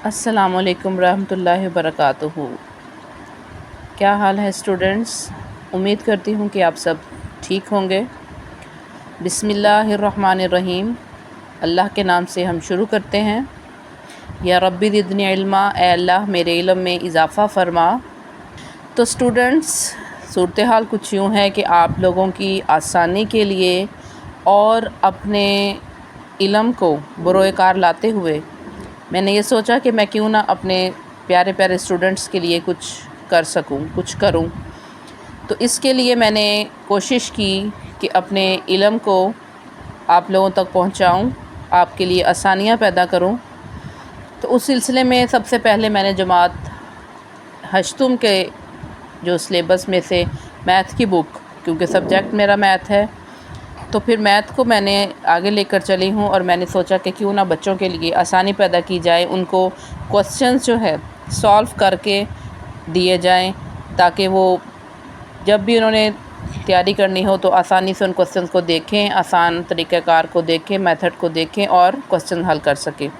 अस्सलामुअलैकुम रहमतुल्लाहि वबरकातुहू। क्या हाल है स्टूडेंट्स? उम्मीद करती हूँ कि आप सब ठीक होंगे। बिस्मिल्लाहिर्रहमानिर्रहीम। अल्लाह के नाम से हम शुरू करते हैं। या रब्बी ज़िदनी इल्मा, ए अल्लाह मेरे इल्म में इजाफ़ा फ़रमा। तो स्टूडेंट्स, सूरत हाल कुछ यूँ है कि आप लोगों की आसानी के लिए और अपने इल्म को बरोए कार लाते हुए मैंने ये सोचा कि मैं क्यों ना अपने प्यारे प्यारे स्टूडेंट्स के लिए कुछ कर सकूं, कुछ करूं। तो इसके लिए मैंने कोशिश की कि अपने इल्म को आप लोगों तक पहुंचाऊं, आपके लिए आसानियां पैदा करूं। तो उस सिलसिले में सबसे पहले मैंने जमात हश्तुम के जो सिलेबस में से मैथ की बुक, क्योंकि सब्जेक्ट मेरा मैथ है, तो फिर मैथ को मैंने आगे लेकर चली हूँ और मैंने सोचा कि क्यों ना बच्चों के लिए आसानी पैदा की जाए, उनको क्वेश्चंस जो है सॉल्व करके दिए जाएं, ताकि वो जब भी उन्होंने तैयारी करनी हो तो आसानी से उन क्वेश्चंस को देखें, आसान तरीक़ाकार को देखें, मेथड को देखें और क्वेश्चन हल कर सकें।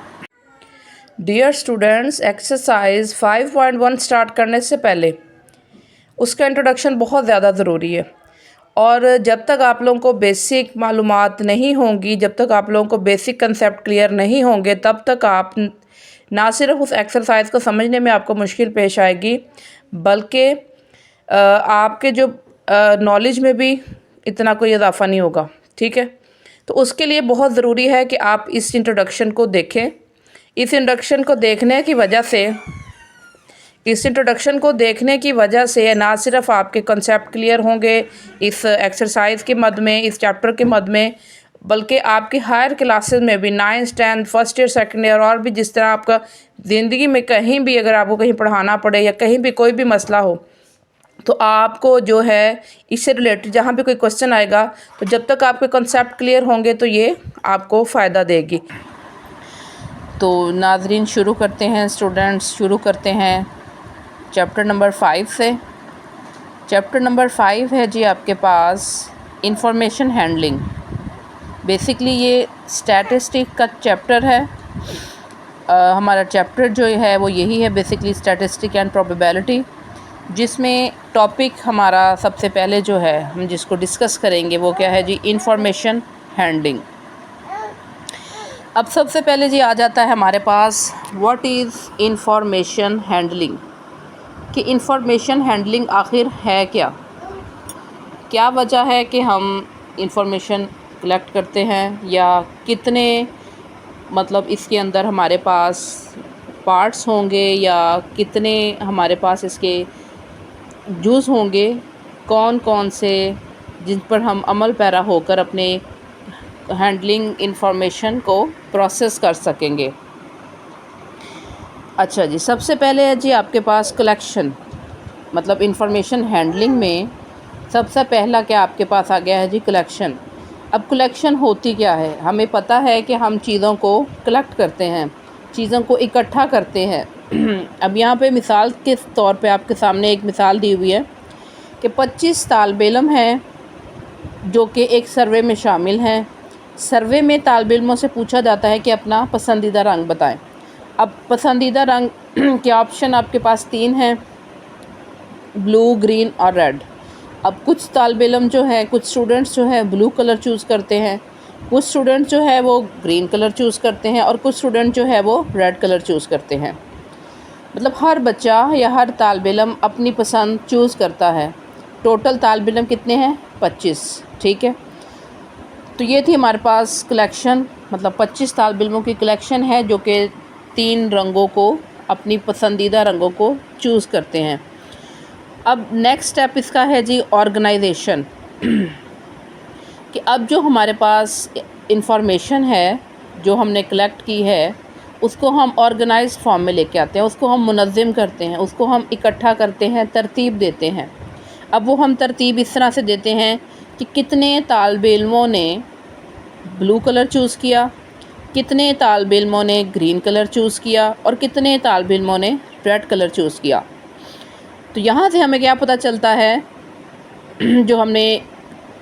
डियर स्टूडेंट्स, एक्सरसाइज 5.1 स्टार्ट करने से पहले उसका इंट्रोडक्शन बहुत ज़्यादा ज़रूरी है। और जब तक आप लोगों को बेसिक मालूमात नहीं होंगी, जब तक आप लोगों को बेसिक कंसेप्ट क्लियर नहीं होंगे, तब तक आप ना सिर्फ उस एक्सरसाइज को समझने में आपको मुश्किल पेश आएगी, बल्कि आपके जो नॉलेज में भी इतना कोई इजाफा नहीं होगा। ठीक है, तो उसके लिए बहुत ज़रूरी है कि आप इस इंट्रोडक्शन को देखें। इस इंट्रोडक्शन को देखने की वजह से ना सिर्फ आपके कंसेप्ट क्लियर होंगे इस एक्सरसाइज के मद में, इस चैप्टर के मद में, बल्कि आपकी हायर क्लासेस में भी 9th 10th first year second year और भी जिस तरह आपका ज़िंदगी में कहीं भी अगर आपको कहीं पढ़ाना पड़े या कहीं भी कोई भी मसला हो, तो आपको जो है इससे रिलेटेड जहाँ भी कोई क्वेश्चन आएगा, तो जब तक आपके कंसेप्ट क्लियर होंगे तो ये आपको फ़ायदा देगी। तो नाज़रीन, शुरू करते हैं स्टूडेंट्स, शुरू करते हैं चैप्टर नंबर 5 से। चैप्टर नंबर 5 है जी आपके पास इंफॉर्मेशन हैंडलिंग। बेसिकली ये स्टैटिस्टिक का चैप्टर है। हमारा चैप्टर जो है वो यही है, बेसिकली स्टैटिस्टिक एंड प्रोबेबिलिटी, जिसमें टॉपिक हमारा सबसे पहले जो है हम जिसको डिस्कस करेंगे वो क्या है जी, इंफॉर्मेशन हैंडलिंग। अब सबसे पहले जी आ जाता है हमारे पास व्हाट इज़ इंफॉर्मेशन हैंडलिंग, कि इंफॉर्मेशन हैंडलिंग आखिर है क्या, क्या वजह है कि हम इंफॉर्मेशन कलेक्ट करते हैं, या कितने मतलब इसके अंदर हमारे पास पार्ट्स होंगे, या कितने हमारे पास इसके जूज़ होंगे, कौन कौन से जिन पर हम अमल पैरा होकर अपने हैंडलिंग इंफॉर्मेशन को प्रोसेस कर सकेंगे। अच्छा जी, सबसे पहले है जी आपके पास कलेक्शन, मतलब इंफॉर्मेशन हैंडलिंग में सबसे पहला क्या आपके पास आ गया है जी, कलेक्शन। अब कलेक्शन होती क्या है? हमें पता है कि हम चीज़ों को कलेक्ट करते हैं, चीज़ों को इकट्ठा करते हैं। अब यहाँ पे मिसाल के तौर पे आपके सामने एक मिसाल दी हुई है कि 25 तालिब इल्म हैं जो कि एक सर्वे में शामिल हैं। सर्वे में तालिब इल्मों से पूछा जाता है कि अपना पसंदीदा रंग बताएं। अब पसंदीदा रंग के ऑप्शन आपके पास 3 हैं, ब्लू, ग्रीन और रेड। अब कुछ तालिब इल्म जो है, कुछ स्टूडेंट्स जो है ब्लू कलर चूज़ करते हैं, कुछ स्टूडेंट जो है वो ग्रीन कलर चूज़ करते हैं, और कुछ स्टूडेंट जो है वो रेड कलर चूज़ करते हैं। मतलब हर बच्चा या हर तालिब इल्म अपनी पसंद चूज़ करता है। टोटल तालिब इल्म कितने हैं? 25। ठीक है, तो ये थी हमारे पास कलेक्शन, मतलब 25 तालिब इल्मों की कलेक्शन है जो कि 3 रंगों को, अपनी पसंदीदा रंगों को चूज़ करते हैं। अब नेक्स्ट स्टेप इसका है जी ऑर्गेनाइजेशन, कि अब जो हमारे पास इंफॉर्मेशन है जो हमने कलेक्ट की है, उसको हम ऑर्गेनाइज्ड फॉर्म में लेके आते हैं, उसको हम मुनज़्ज़म करते हैं, उसको हम इकट्ठा करते हैं, तरतीब देते हैं। अब वो हम तरतीब इस तरह से देते हैं कि कितने तालिब इल्मों ने ब्लू कलर चूज़ किया, कितने तालिब इल्मों ने ग्रीन कलर चूज़ किया, और कितने तालिब इल्मों ने रेड कलर चूज़ किया। तो यहाँ से हमें क्या पता चलता है, जो हमने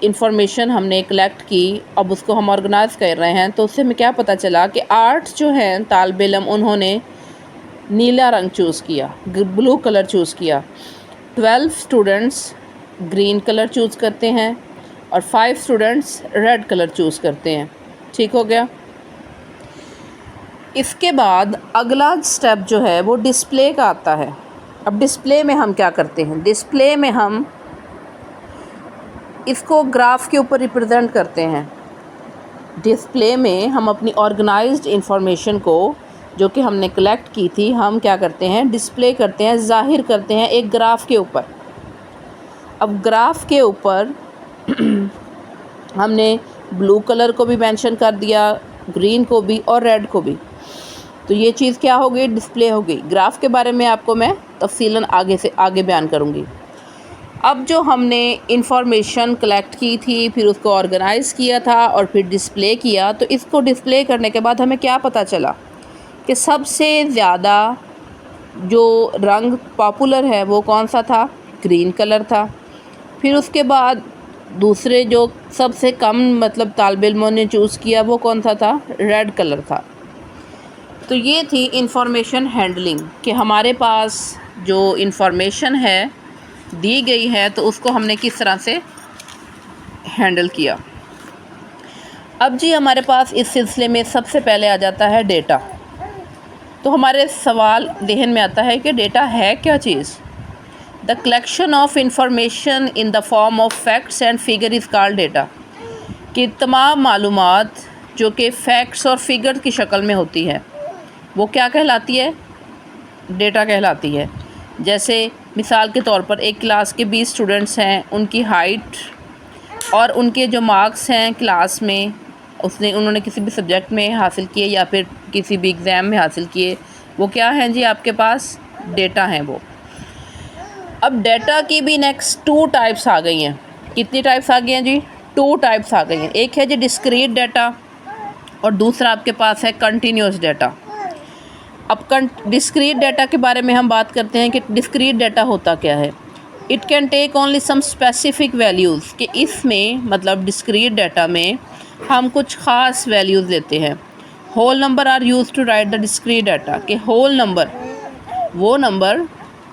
इंफॉर्मेशन हमने कलेक्ट की, अब उसको हम ऑर्गेनाइज़ कर रहे हैं, तो उससे हमें क्या पता चला कि 8 जो हैं तालिब इल्म, उन्होंने नीला रंग चूज़ किया, ब्लू कलर चूज़ किया। 12 स्टूडेंट्स ग्रीन कलर चूज़ करते हैं और 5 स्टूडेंट्स रेड कलर चूज़ करते हैं। ठीक हो गया। इसके बाद अगला स्टेप जो है वो डिस्प्ले का आता है। अब डिस्प्ले में हम क्या करते हैं, डिस्प्ले में हम इसको ग्राफ के ऊपर रिप्रेजेंट करते हैं। डिस्प्ले में हम अपनी ऑर्गेनाइज्ड इंफॉर्मेशन को जो कि हमने कलेक्ट की थी, हम क्या करते हैं, डिस्प्ले करते हैं, ज़ाहिर करते हैं एक ग्राफ के ऊपर। अब ग्राफ के ऊपर हमने ब्लू कलर को भी मेंशन कर दिया, ग्रीन को भी और रेड को भी। तो ये चीज़ क्या हो गई, डिस्प्ले हो गई। ग्राफ के बारे में आपको मैं तफसीलन आगे से आगे बयान करूँगी। अब जो हमने इंफॉर्मेशन कलेक्ट की थी, फिर उसको ऑर्गेनाइज़ किया था और फिर डिस्प्ले किया, तो इसको डिस्प्ले करने के बाद हमें क्या पता चला कि सबसे ज़्यादा जो रंग पॉपुलर है वो कौन सा था, ग्रीन कलर था। फिर उसके बाद दूसरे जो सबसे कम मतलब तालिब इल्मों ने चूज़ किया वो कौन सा था, रेड कलर था। तो ये थी इंफॉर्मेशन हैंडलिंग कि हमारे पास जो इंफॉर्मेशन है दी गई है तो उसको हमने किस तरह से हैंडल किया। अब जी हमारे पास इस सिलसिले में सबसे पहले आ जाता है डेटा। तो हमारे सवाल जहन में आता है कि डेटा है क्या चीज़। The collection of information in the form of facts and figure is called data. कि तमाम मालूमात जो कि फैक्ट्स और फिगर की शक्ल में होती है वो क्या कहलाती है, डेटा कहलाती है। जैसे मिसाल के तौर पर एक क्लास के 20 स्टूडेंट्स हैं, उनकी हाइट और उनके जो मार्क्स हैं क्लास में उन्होंने किसी भी सब्जेक्ट में हासिल किए या फिर किसी भी एग्ज़ाम में हासिल किए, वो क्या हैं जी, आपके पास डेटा हैं वो। अब डेटा की भी नेक्स्ट 2 टाइप्स आ गई हैं। कितनी टाइप्स आ गई हैं जी, 2 टाइप्स आ गई हैं। एक है जी डिस्क्रीट डेटा और दूसरा आपके पास है कंटिन्यूस डेटा। अब डिस्क्रीट डेटा के बारे में हम बात करते हैं कि डिस्क्रीट डेटा होता क्या है। It can take only some specific values, कि इसमें मतलब डिस्क्रीट डेटा में हम कुछ ख़ास वैल्यूज़ लेते हैं। Whole number are use to write the discrete data. के होल नंबर वो नंबर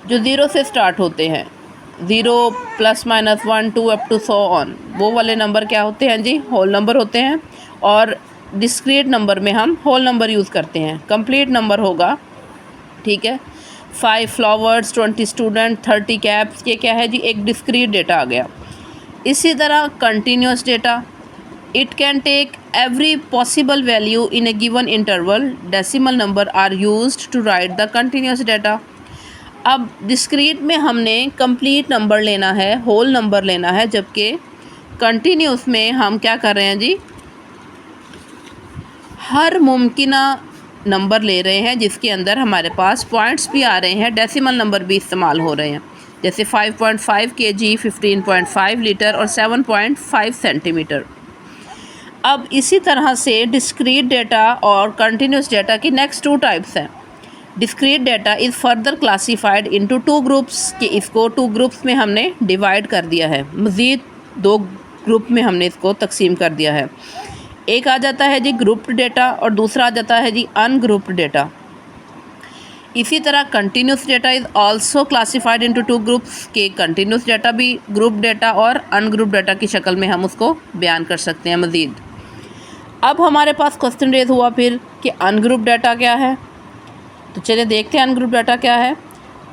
जो 0 से स्टार्ट होते हैं, 0 plus minus 1 2 up to 100 on, वो वाले नंबर क्या होते हैं जी, होल नंबर होते हैं। और डिस्क्रीट नंबर में हम होल नंबर यूज़ करते हैं। कंप्लीट नंबर होगा, ठीक है। 5 फ्लावर्स, 20 स्टूडेंट, 30 कैप्स, ये क्या है जी, एक डिस्क्रीट डेटा आ गया। इसी तरह continuous data, it can take every possible value in a given interval. Decimal number are used to write the continuous data. अब डिस्क्रीट में हमने कंप्लीट नंबर लेना है, होल नंबर लेना है, जबकि कंटिन्यूस में हम क्या कर रहे हैं जी, हर मुमकिना नंबर ले रहे हैं जिसके अंदर हमारे पास पॉइंट्स भी आ रहे हैं, डेसिमल नंबर भी इस्तेमाल हो रहे हैं। जैसे 5.5 kg, 15.5 लीटर और 7.5 सेंटीमीटर। अब इसी तरह से डिस्क्रीट डेटा और कंटिन्यूस डेटा की नेक्स्ट 2 टाइप्स हैं। Discrete data is further classified into 2 groups, कि इसको 2 ग्रुप्स में हमने डिवाइड कर दिया है, मज़ीद 2 ग्रुप में हमने इसको तकसीम कर दिया है। एक आ जाता है जी ग्रुप्ड डेटा और दूसरा आ जाता है जी अनग्रुप्ड डेटा। इसी तरह continuous data is also classified into 2 groups, के कंटिन्यूस डेटा भी ग्रुप डेटा और अनग्रुप डेटा की शक्ल में हम उसको बयान कर सकते हैं मज़ीद। अब हमारे पास क्वेश्चन रेज हुआ फिर कि अनग्रुप डेटा क्या है। तो चलिए देखते हैं अनग्रुप डेटा क्या है।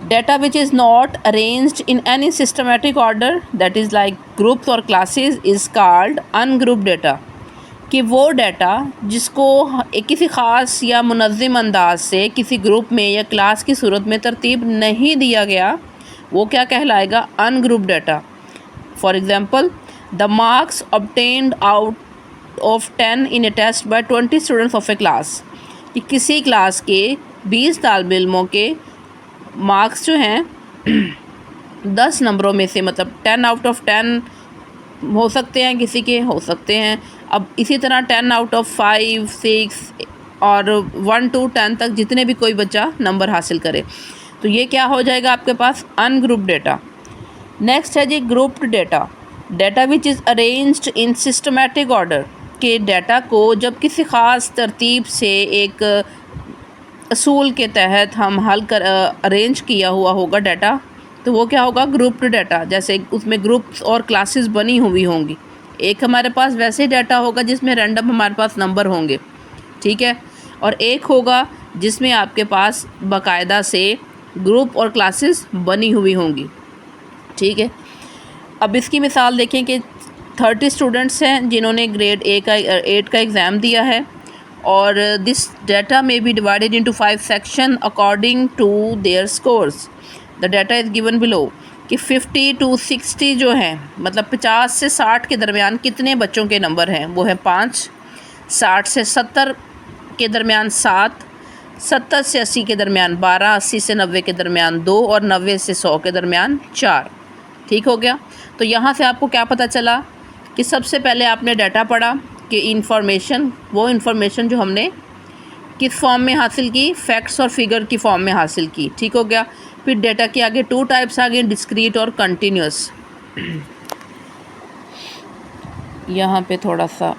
Data which is not arranged in any systematic order, that is like groups और classes, is called ungroup data. कि वो डाटा जिसको किसी ख़ास या मुनज़्ज़म अंदाज से किसी ग्रुप में या क्लास की सूरत में तरतीब नहीं दिया गया, वो क्या कहलाएगा, ungroup data. For example, the marks obtained out of 10 in a test by 20 students of a class. कि किसी क्लास के 20 तालिब इल्मों के मार्क्स जो हैं 10 नंबरों में से, मतलब 10 आउट ऑफ 10 हो सकते हैं, किसी के हो सकते हैं। अब इसी तरह 10 आउट ऑफ 5, 6 और 1 to 10 तक जितने भी कोई बच्चा नंबर हासिल करे, तो ये क्या हो जाएगा आपके पास, अनग्रुप डेटा। नेक्स्ट है जी grouped data. Data which is arranged in systematic order. के डाटा को जब किसी ख़ास तरतीब से एक असूल के तहत हम अरेंज किया हुआ होगा डाटा, तो वो क्या होगा, ग्रुप्ड डाटा। जैसे उसमें ग्रुप्स और क्लासेस बनी हुई होंगी। एक हमारे पास वैसे डाटा होगा जिसमें रैंडम हमारे पास नंबर होंगे, ठीक है, और एक होगा जिसमें आपके पास बाकायदा से ग्रुप और क्लासेस बनी हुई होंगी, ठीक है। अब इसकी मिसाल देखें कि 30 स्टूडेंट्स हैं जिन्होंने ग्रेड 8 का एग्ज़ाम दिया है, और दिस डाटा में be divided into 5 section according to their scores. The data is given below कि 50 to 60 जो हैं, मतलब 50 से 60 के दरमियान कितने बच्चों के नंबर हैं, वो है 5, 60 से 70 के दरमियान 7, 70 से 80 के दरमियान 12, 80 से 90 के दरमियान 2 और 90 से 100 के दरमियान 4। ठीक हो गया। तो यहाँ से आपको क्या पता चला कि सबसे पहले आपने डाटा पढ़ा कि इंफॉर्मेशन, वो इंफॉर्मेशन जो हमने किस फॉर्म में हासिल की, फैक्ट्स और फिगर की फॉर्म में हासिल की। ठीक हो गया। फिर डाटा के आगे 2 टाइप्स आ गए, डिस्क्रीट और कंटिन्यूस। यहाँ पे थोड़ा सा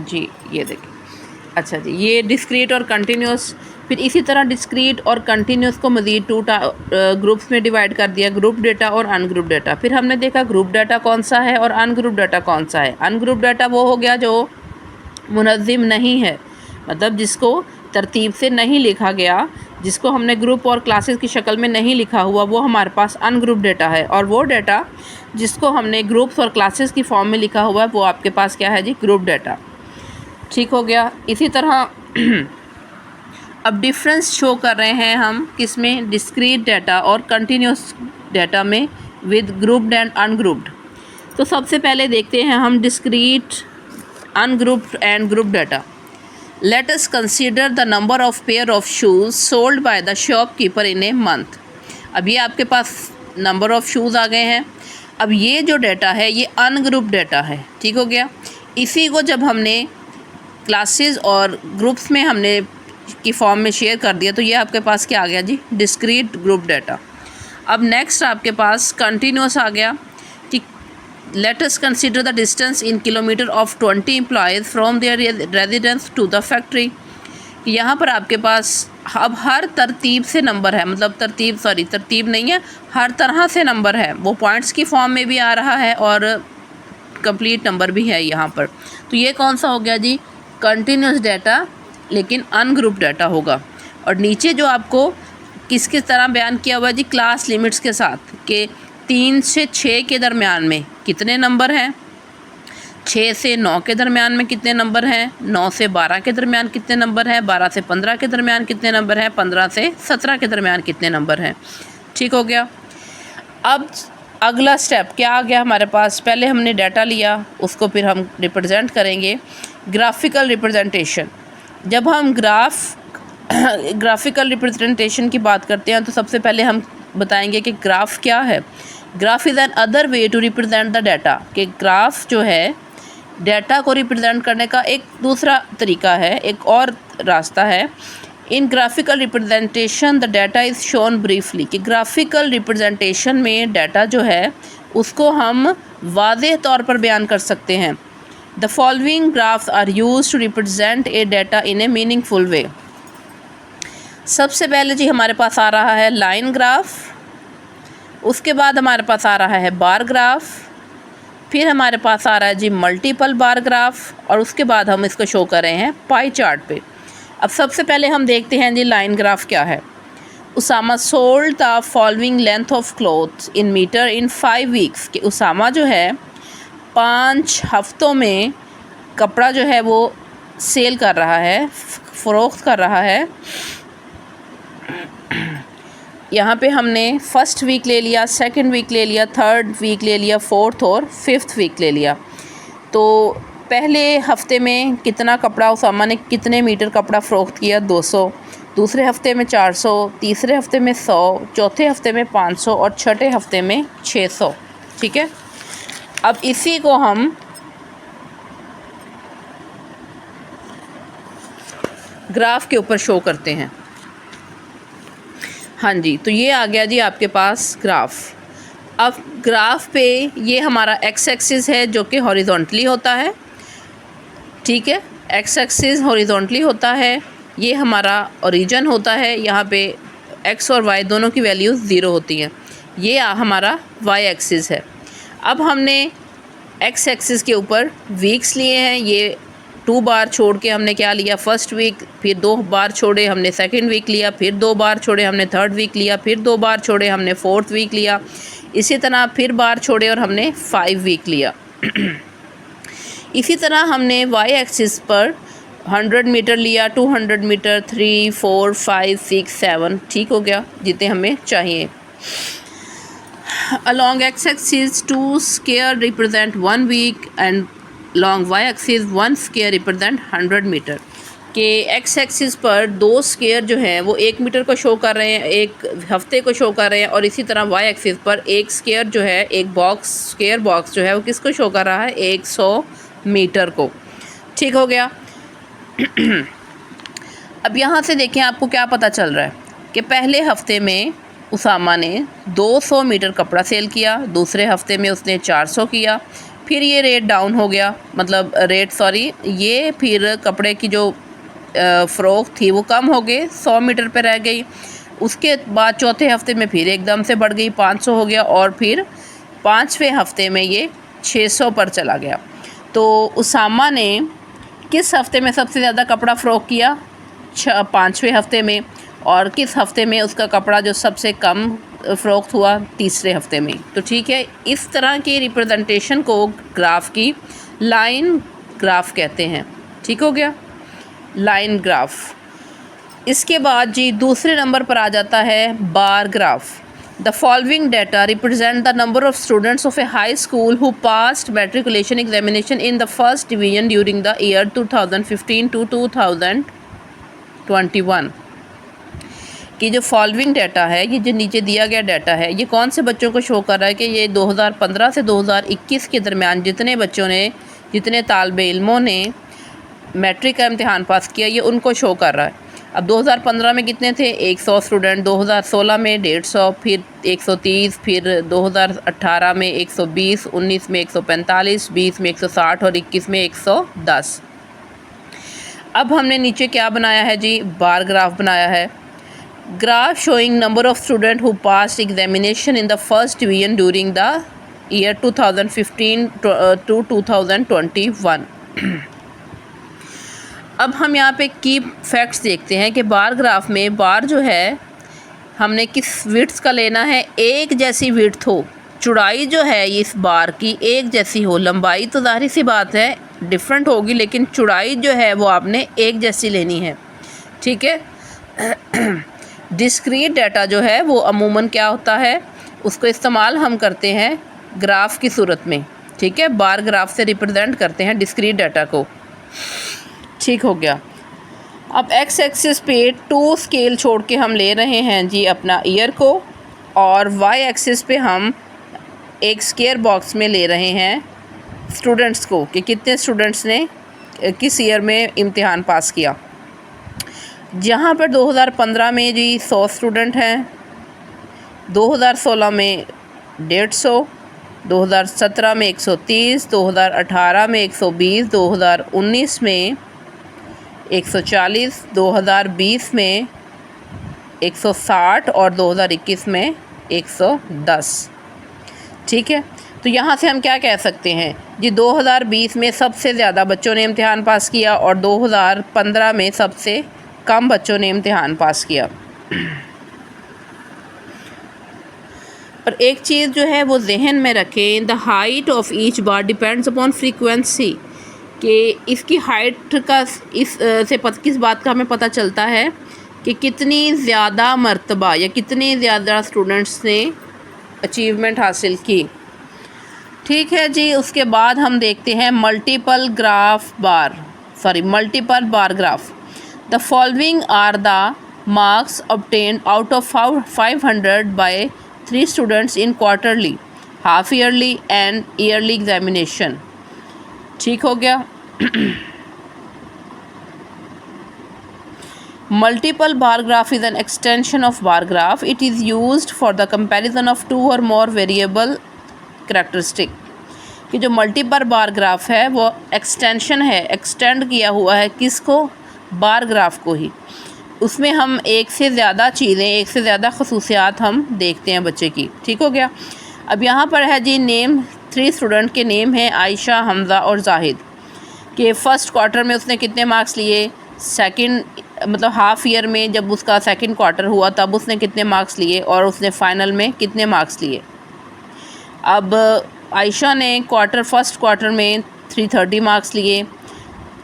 जी, ये देखिए, अच्छा जी, ये डिस्क्रीट और कंटिन्यूस। फिर इसी तरह डिस्क्रीट और कंटिन्यूस को मज़ीद 2 ग्रुप्स में डिवाइड कर दिया, ग्रुप डाटा और अनग्रुप डाटा। फिर हमने देखा ग्रुप डाटा कौन सा है और अनग्रुप डाटा कौन सा है। अनग्रुप डाटा वो हो गया जो मुनज़्ज़म नहीं है, मतलब जिसको तरतीब से नहीं लिखा गया, जिसको हमने ग्रुप और क्लासेस की शक्ल में नहीं लिखा हुआ, वो हमारे पास अनग्रुप डाटा है। और वो डाटा जिसको हमने ग्रुप्स और क्लासेस की फॉर्म में लिखा हुआ है, वो आपके पास क्या है जी, ग्रुप डाटा। ठीक हो गया। इसी तरह अब डिफरेंस शो कर रहे हैं हम किसमें, डिस्क्रीट डाटा और कंटिन्यूस डाटा में विद ग्रुप्ड एंड अनग्रुप्ड। तो सबसे पहले देखते हैं हम discrete, ungrouped and group data. Late us consider the number of pair of shoes sold by the shopkeeper in a month. अब ये आपके पास नंबर ऑफ़ शूज़ आ गए हैं। अब ये जो डाटा है ये अनग्रुप डाटा है। ठीक हो गया। इसी को जब हमने क्लासेस और ग्रुप्स में हमने की फॉर्म में शेयर कर दिया, तो ये आपके पास क्या आ गया जी, डिस्क्रीट ग्रुप डाटा। अब नेक्स्ट आपके पास कंटिन्यूस आ गया कि let us consider the distance in kilometre of 20 employees from their residence to the factory. यहाँ पर आपके पास अब हर तरतीब से नंबर है, मतलब तरतीब नहीं है, हर तरह से नंबर है। वो पॉइंट्स की फॉर्म में भी आ रहा है और कंप्लीट नंबर भी है यहाँ पर। तो ये कौन सा हो गया जी, कंटिन्यूस डाटा, लेकिन अनग्रुप डाटा होगा। और नीचे जो आपको किस तरह बयान किया हुआ है जी, क्लास लिमिट्स के साथ, कि 3 से 6 के दरमियान में कितने नंबर हैं, 6 से 9 के दरमियान में कितने नंबर हैं, 9 से 12 के दरमियान कितने नंबर हैं, 12 से 15 के दरमियान कितने नंबर हैं, 15 से 17 के दरमियान कितने नंबर हैं। ठीक हो गया। अब अगला स्टेप क्या आ गया हमारे पास, पहले हमने डाटा लिया, उसको फिर हम रिप्रेजेंट करेंगे, ग्राफिकल रिप्रेजेंटेशन। जब हम ग्राफिकल रिप्रेजेंटेशन की बात करते हैं, तो सबसे पहले हम बताएंगे कि ग्राफ क्या है। Graph is another way to represent the data, कि ग्राफ जो है डाटा को रिप्रेजेंट करने का एक दूसरा तरीका है, एक और रास्ता है। In graphical representation the data is shown briefly, कि ग्राफिकल रिप्रेजेंटेशन में डाटा जो है उसको हम वाज़ेह तौर पर बयान कर सकते हैं। The following graphs are use to represent a data in a meaningful way. सबसे पहले जी हमारे पास आ रहा है लाइन ग्राफ, उसके बाद हमारे पास आ रहा है बार ग्राफ, फिर हमारे पास आ रहा है जी मल्टीपल बार ग्राफ, और उसके बाद हम इसको शो कर रहे हैं पाई चार्ट पे। अब सबसे पहले हम देखते हैं जी लाइन ग्राफ क्या है। Usama sold the following length of cloth in metre in 5 weeks, कि उसामा जो है 5 हफ्तों में कपड़ा जो है वो सेल कर रहा है, फ़रोख्त कर रहा है। यहाँ पे हमने फर्स्ट वीक ले लिया, सेकंड वीक ले लिया, थर्ड वीक ले लिया, फोर्थ और फिफ्थ वीक ले लिया। तो पहले हफ्ते में कितना कपड़ा उसामा ने कितने मीटर कपड़ा फ़रोख्त किया, 200, दूसरे हफ्ते में 400, तीसरे हफ्ते में 100, चौथे हफ्ते में 500 और छठे हफ्ते में 600। ठीक है। अब इसी को हम ग्राफ के ऊपर शो करते हैं। हाँ जी, तो ये आ गया जी आपके पास ग्राफ। अब ग्राफ पे ये हमारा एक्स एक्सिस है जो कि हॉरिजॉन्टली होता है, ठीक है। एक्स एक्सिस हॉरिजॉन्टली होता है, ये हमारा ओरिजिन होता है, यहाँ पे एक्स और वाई दोनों की वैल्यूज़ 0 होती हैं। ये हमारा वाई एक्सिस है। अब हमने एक्स एक्सिस के ऊपर वीक्स लिए हैं, ये 2 बार छोड़ के हमने क्या लिया, फर्स्ट वीक, फिर 2 बार छोड़े हमने सेकंड वीक लिया, फिर 2 बार छोड़े हमने थर्ड वीक लिया, फिर 2 बार छोड़े हमने फोर्थ वीक लिया, इसी तरह फिर बार छोड़े और हमने 5 वीक लिया। इसी तरह हमने वाई एक्सिस पर 100 मीटर लिया, 200 मीटर, 3, 4, 5, 6, 7, ठीक हो गया, जितने हमें चाहिए। Along x axis 2 square represent 1 week and along y axis 1 square represent 100 metre के x एक्सिस पर 2 स्क्वायर जो हैं वो 1 मीटर को शो कर रहे हैं, 1 हफ्ते को शो कर रहे हैं, और इसी तरह y एक्सिस पर एक स्क्वायर जो है, एक बॉक्स, स्क्वायर बॉक्स जो है वो किसको शो कर रहा है, 100 मीटर को। ठीक हो गया। अब यहाँ से देखें आपको क्या पता चल रहा है कि पहले हफ्ते में उसामा ने 200 मीटर कपड़ा सेल किया, दूसरे हफ्ते में उसने 400 किया, फिर ये रेट डाउन हो गया, मतलब ये फिर कपड़े की जो फ़रोख्त थी वो कम हो गई, 100 मीटर पे रह गई। उसके बाद चौथे हफ्ते में फिर एकदम से बढ़ गई, 500 हो गया, और फिर 5वें हफ्ते में ये 600 पर चला गया। तो उसामा ने किस हफ्ते में सबसे ज़्यादा कपड़ा फ़रोख्त किया, 5वें हफ्ते में, और किस हफ्ते में उसका कपड़ा जो सबसे कम फ़रोख्त हुआ, 3रे हफ्ते में। तो ठीक है, इस तरह की रिप्रेजेंटेशन को ग्राफ की लाइन ग्राफ कहते हैं। ठीक हो गया, लाइन ग्राफ। इसके बाद जी दूसरे नंबर पर आ जाता है बार graph. The following data represent the number of students of A high school who passed matriculation examination in the first division during the year 2015 to 2021 कि जो फॉलोइंग डाटा है, ये जो नीचे दिया गया डाटा है, ये कौन से बच्चों को शो कर रहा है कि ये 2015 से 2021 के दरमियान जितने तालिबे इल्मों ने मैट्रिक का इम्तिहान पास किया, ये उनको शो कर रहा है। अब 2015 में कितने थे, 100 स्टूडेंट, 2016 में 150, फिर 130, फिर 2018 में 120, 19 में 145, 20 में 160 और 21 में 110। अब हमने नीचे क्या बनाया है जी, बार ग्राफ बनाया है। Graph showing number of student who passed examination in the first division during the year 2015 to 2021। अब हम यहाँ पे की फैक्ट्स देखते हैं कि बार ग्राफ में बार जो है हमने किस विड्थ का लेना है, एक जैसी विड्थ हो, चौड़ाई जो है इस बार की एक जैसी हो, लंबाई तो जाहिर सी बात है डिफरेंट होगी, लेकिन चौड़ाई जो है वो आपने एक जैसी लेनी है। ठीक है। डिस्क्रीट डाटा जो है वो अमूमन क्या होता है, उसको इस्तेमाल हम करते हैं ग्राफ की सूरत में। ठीक है, बार ग्राफ से रिप्रेजेंट करते हैं डिस्क्रीट डाटा को। ठीक हो गया। अब एक्स एक्सिस पे 2 स्केल छोड़ के हम ले रहे हैं जी अपना ईयर को, और वाई एक्सिस पे हम एक स्क्वायर बॉक्स में ले रहे हैं स्टूडेंट्स को कि कितने स्टूडेंट्स ने किस ईयर में इम्तिहान पास किया। जहाँ पर 2015 में जी 100 स्टूडेंट हैं, 2016 में 150, 2017 में 130, 2018 में 120, 2019 में 140, 2020 में 160 और 2021 में 110। ठीक है, तो यहाँ से हम क्या कह सकते हैं जी, 2020 में सबसे ज़्यादा बच्चों ने इम्तिहान पास किया और 2015 में सबसे कम बच्चों ने इम्तिहान पास किया। और एक चीज़ जो है वो जहन में रखें, the height of each bar depends upon frequency, कि इसकी हाइट का किस बात का हमें पता चलता है कि कितनी ज़्यादा मर्तबा या कितनी ज़्यादा स्टूडेंट्स ने अचीवमेंट हासिल की। ठीक है जी। उसके बाद हम देखते हैं multiple bar graph. The following are the marks obtained out of 500 by 3 students in quarterly, half yearly and yearly examination. ठीक हो गया। Multiple bar graph is an extension of bar graph. It is used for the comparison of 2 or more variable characteristic. कि जो multiple bar graph है वो extension है, extend किया हुआ है किसको, बार ग्राफ को ही। उसमें हम एक से ज़्यादा चीज़ें, एक से ज़्यादा खसूसियात हम देखते हैं बच्चे की। ठीक हो गया। अब यहाँ पर है जी नेम, 3 स्टूडेंट के नेम हैं आयशा, हमज़ा और जाहिद। कि फ़र्स्ट क्वार्टर में उसने कितने मार्क्स लिए, सेकंड मतलब हाफ़ ईयर में जब उसका सेकंड क्वार्टर हुआ तब उसने कितने मार्क्स लिए, और उसने फ़ाइनल में कितने मार्क्स लिए। अब आयशा ने फर्स्ट क्वार्टर में 330 मार्क्स लिए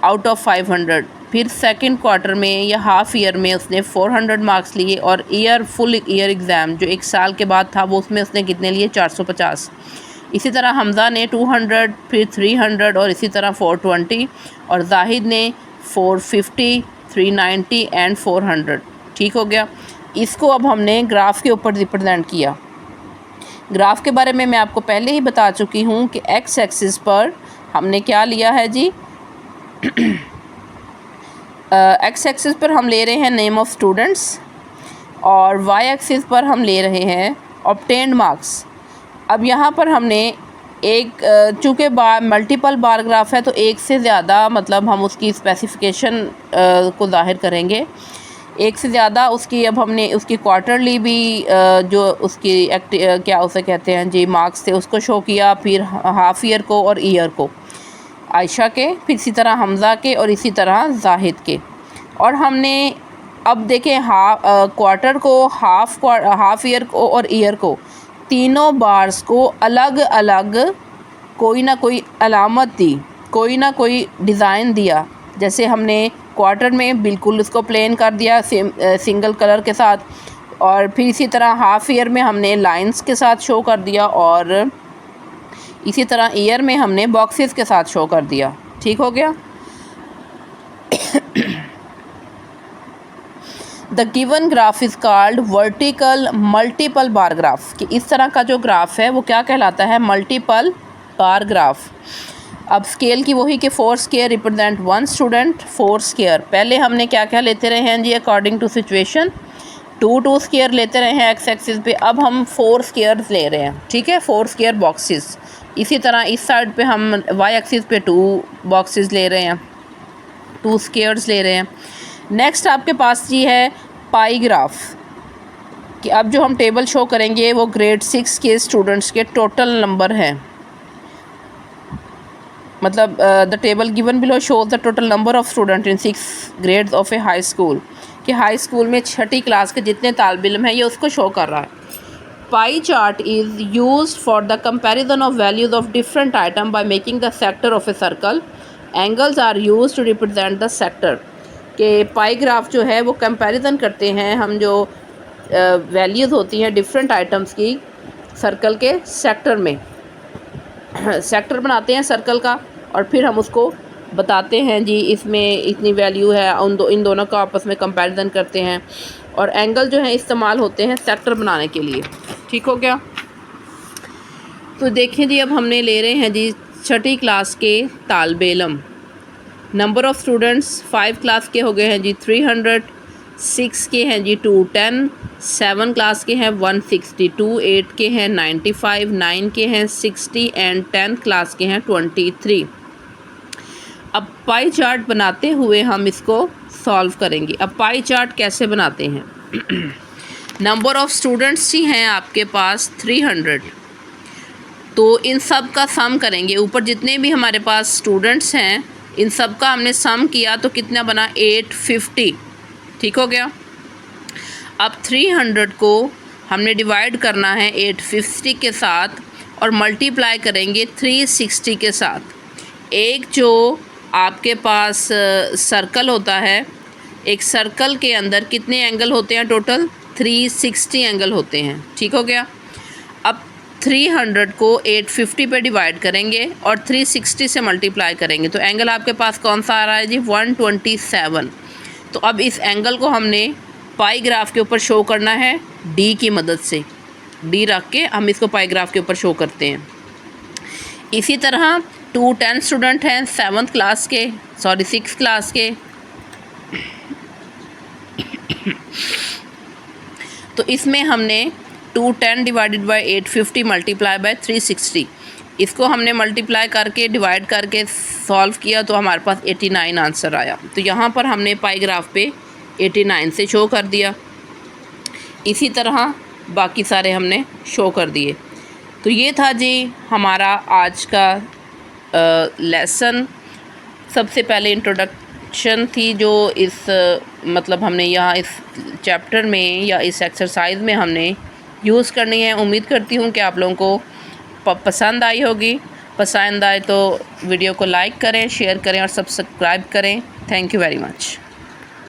आउट ऑफ 500। फिर सेकंड क्वार्टर में या हाफ़ ईयर में उसने 400 मार्क्स लिए, और फुल ईयर एग्ज़ाम जो 1 साल के बाद था वो उसमें उसने कितने लिए, 450। इसी तरह हमज़ा ने 200, फिर 300 और इसी तरह 420, और जाहिद ने 450, 390 एंड 400। ठीक हो गया। इसको अब हमने ग्राफ के ऊपर रिप्रेजेंट किया। ग्राफ के बारे में मैं आपको पहले ही बता चुकी हूँ कि एक्स एक्सिस पर हमने क्या लिया है जी, एक्स एक्सिस पर हम ले रहे हैं नेम ऑफ़ स्टूडेंट्स, और वाई एक्सिस पर हम ले रहे हैं ऑब्टेन्ड मार्क्स। अब यहाँ पर हमने चूँकि मल्टीपल बार ग्राफ है तो एक से ज़्यादा मतलब हम उसकी स्पेसिफिकेशन को ज़ाहिर करेंगे, एक से ज़्यादा उसकी। अब हमने उसकी क्वार्टरली भी जो उसकी क्या उसे कहते हैं जी मार्क्स थे उसको शो किया, फिर हाफ़ ईयर को और ईयर को आयशा के, फिर इसी तरह हमज़ा के और इसी तरह जाहिद के। और हमने अब देखें क्वार्टर को, हाफ़ ईयर को और ईयर को, तीनों बार्स को अलग अलग कोई ना कोई अलामत दी, कोई ना कोई डिज़ाइन दिया। जैसे हमने क्वार्टर में बिल्कुल उसको प्लेन कर दिया सिंगल कलर के साथ, और फिर इसी तरह हाफ़ ईयर में हमने लाइंस के साथ शो कर दिया, और इसी तरह ईयर में हमने बॉक्सेस के साथ शो कर दिया। ठीक हो गया। The given graph is called vertical multiple bar graph. कि इस तरह का जो ग्राफ है वो क्या कहलाता है, मल्टीपल बार ग्राफ। अब स्केल की वही कि 4 स्क्वायर रिप्रेजेंट 1 स्टूडेंट, 4 स्क्वायर पहले हमने क्या क्या लेते रहे हैं जी अकॉर्डिंग टू सिचुएशन, 2 स्क्वायर लेते रहे हैं एक्स एक्सिस पे। अब हम 4 स्क्वायर्स ले रहे हैं। ठीक है, 4 स्क्वायर बॉक्सेस। इसी तरह इस साइड पे हम वाई एक्सिस पे 2 बॉक्सेस ले रहे हैं, 2 स्क्वायर्स ले रहे हैं। नेक्स्ट आपके पास जी है पाई ग्राफ। कि अब जो हम टेबल शो करेंगे वो ग्रेड 6 के स्टूडेंट्स के टोटल नंबर हैं। मतलब the table given below shows the total number of student in 6 grades of A high school. कि हाई स्कूल में 6ठी क्लास के जितने तालिब इल्म हैं ये उसको शो कर रहा है। Pie chart is used for the comparison of values of different item by making the sector of a circle. Angles are used to represent the sector. कि पाई ग्राफ जो है वो कंपैरिजन करते हैं हम जो वैल्यूज़ होती हैं डिफरेंट आइटम्स की सर्कल के सेक्टर में। सेक्टर बनाते हैं सर्कल का, और फिर हम उसको बताते हैं जी इसमें इतनी वैल्यू है, इन दोनों का आपस में कंपैरिजन करते हैं। और एंगल जो है इस्तेमाल होते हैं सेक्टर बनाने के लिए। ठीक हो गया। तो देखें जी अब हमने ले रहे हैं जी 6ठी क्लास के तालिबे इल्म। नंबर ऑफ़ स्टूडेंट्स 5 क्लास के हो गए हैं जी 300, 6 के हैं जी 210, 7 क्लास के हैं 162, 8 के हैं 95, 9 के हैं 60 एंड 10 क्लास के हैं 23। अब पाई चार्ट बनाते हुए हम इसको सॉल्व करेंगे। अब पाई चार्ट कैसे बनाते हैं नंबर ऑफ़ स्टूडेंट्स ही हैं आपके पास 300, तो इन सब का सम करेंगे। ऊपर जितने भी हमारे पास स्टूडेंट्स हैं इन सब का हमने सम किया तो कितना बना 850। ठीक हो गया। अब 300 को हमने डिवाइड करना है 850 के साथ और मल्टीप्लाई करेंगे 360 के साथ। एक जो आपके पास सर्कल होता है, एक सर्कल के अंदर कितने एंगल होते हैं टोटल, 360 एंगल होते हैं। ठीक हो गया। अब 300 को 850 पे डिवाइड करेंगे और 360 से मल्टीप्लाई करेंगे तो एंगल आपके पास कौन सा आ रहा है जी 127। तो अब इस एंगल को हमने पाई ग्राफ के ऊपर शो करना है डी की मदद से। डी रख के हम इसको पाई ग्राफ के ऊपर शो करते हैं। इसी तरह 210 स्टूडेंट हैं 6 क्लास के तो इसमें हमने 210 डिवाइडेड बाई 850 मल्टीप्लाई बाय 360। इसको हमने मल्टीप्लाई करके डिवाइड करके सॉल्व किया तो हमारे पास 89 आंसर आया। तो यहाँ पर हमने पाई ग्राफ पे 89 से शो कर दिया। इसी तरह बाकी सारे हमने शो कर दिए। तो ये था जी हमारा आज का लेसन। सबसे पहले इंट्रोडक्शन थी जो इस मतलब हमने यहाँ इस चैप्टर में या इस एक्सरसाइज में हमने यूज़ करनी है। उम्मीद करती हूँ कि आप लोगों को पसंद आई होगी। पसंद आए तो वीडियो को लाइक करें, शेयर करें और सब्सक्राइब करें। Thank you very much.